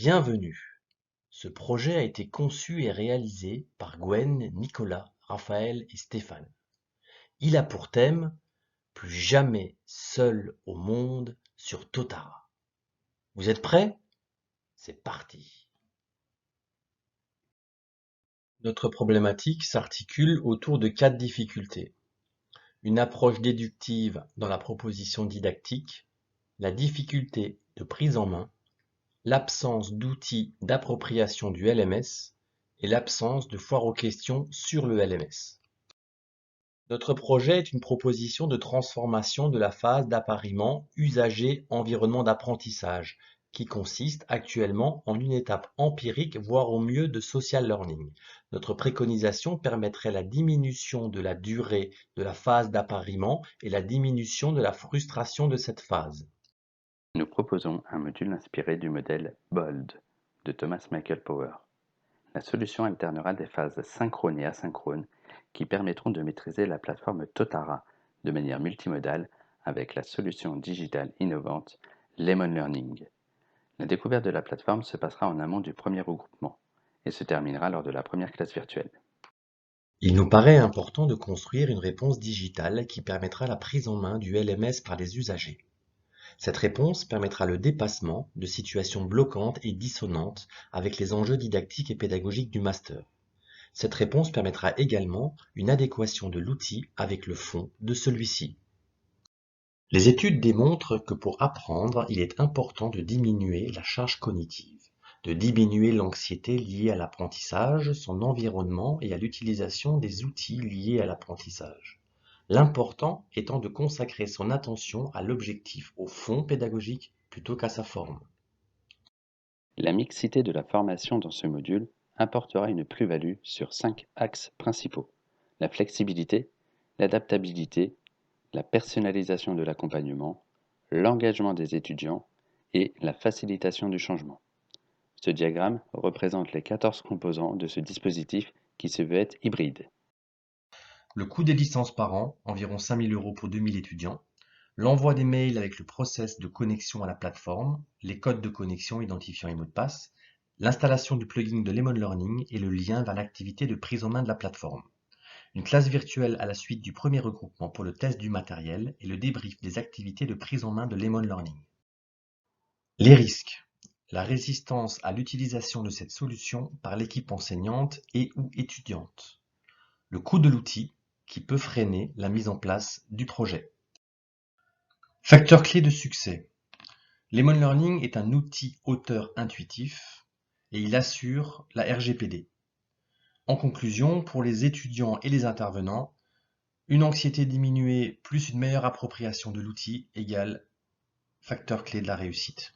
Bienvenue. Ce projet a été conçu et réalisé par Gwen, Nicolas, Raphaël et Stéphane. Il a pour thème Plus jamais seul au monde sur Totara. Vous êtes prêts? C'est parti. Notre problématique s'articule autour de 4 difficultés. Une approche déductive dans la proposition didactique, la difficulté de prise en main, l'absence d'outils d'appropriation du LMS et l'absence de foire aux questions sur le LMS. Notre projet est une proposition de transformation de la phase d'appariement usager-environnement d'apprentissage, qui consiste actuellement en une étape empirique, voire au mieux de social learning. Notre préconisation permettrait la diminution de la durée de la phase d'appariement et la diminution de la frustration de cette phase. Nous proposons un module inspiré du modèle BOLD de Thomas Michael Power. La solution alternera des phases synchrones et asynchrones qui permettront de maîtriser la plateforme Totara de manière multimodale avec la solution digitale innovante Lemon Learning. La découverte de la plateforme se passera en amont du premier regroupement et se terminera lors de la première classe virtuelle. Il nous paraît important de construire une réponse digitale qui permettra la prise en main du LMS par les usagers. Cette réponse permettra le dépassement de situations bloquantes et dissonantes avec les enjeux didactiques et pédagogiques du master. Cette réponse permettra également une adéquation de l'outil avec le fond de celui-ci. Les études démontrent que pour apprendre, il est important de diminuer la charge cognitive, de diminuer l'anxiété liée à l'apprentissage, son environnement et à l'utilisation des outils liés à l'apprentissage. L'important étant de consacrer son attention à l'objectif, au fond pédagogique, plutôt qu'à sa forme. La mixité de la formation dans ce module apportera une plus-value sur 5 axes principaux: la flexibilité, l'adaptabilité, la personnalisation de l'accompagnement, l'engagement des étudiants et la facilitation du changement. Ce diagramme représente les 14 composants de ce dispositif qui se veut être hybride. Le coût des licences par an, environ 5 000 € pour 2 000 étudiants. L'envoi des mails avec le process de connexion à la plateforme, les codes de connexion, identifiants et mots de passe, l'installation du plugin de Lemon Learning et le lien vers l'activité de prise en main de la plateforme. Une classe virtuelle à la suite du premier regroupement pour le test du matériel et le débrief des activités de prise en main de Lemon Learning. Les risques. La résistance à l'utilisation de cette solution par l'équipe enseignante et ou étudiante. Le coût de l'outil qui peut freiner la mise en place du projet. Facteur clé de succès. Lemon Learning est un outil auteur intuitif et il assure la RGPD. En conclusion, pour les étudiants et les intervenants, une anxiété diminuée plus une meilleure appropriation de l'outil égale facteur clé de la réussite.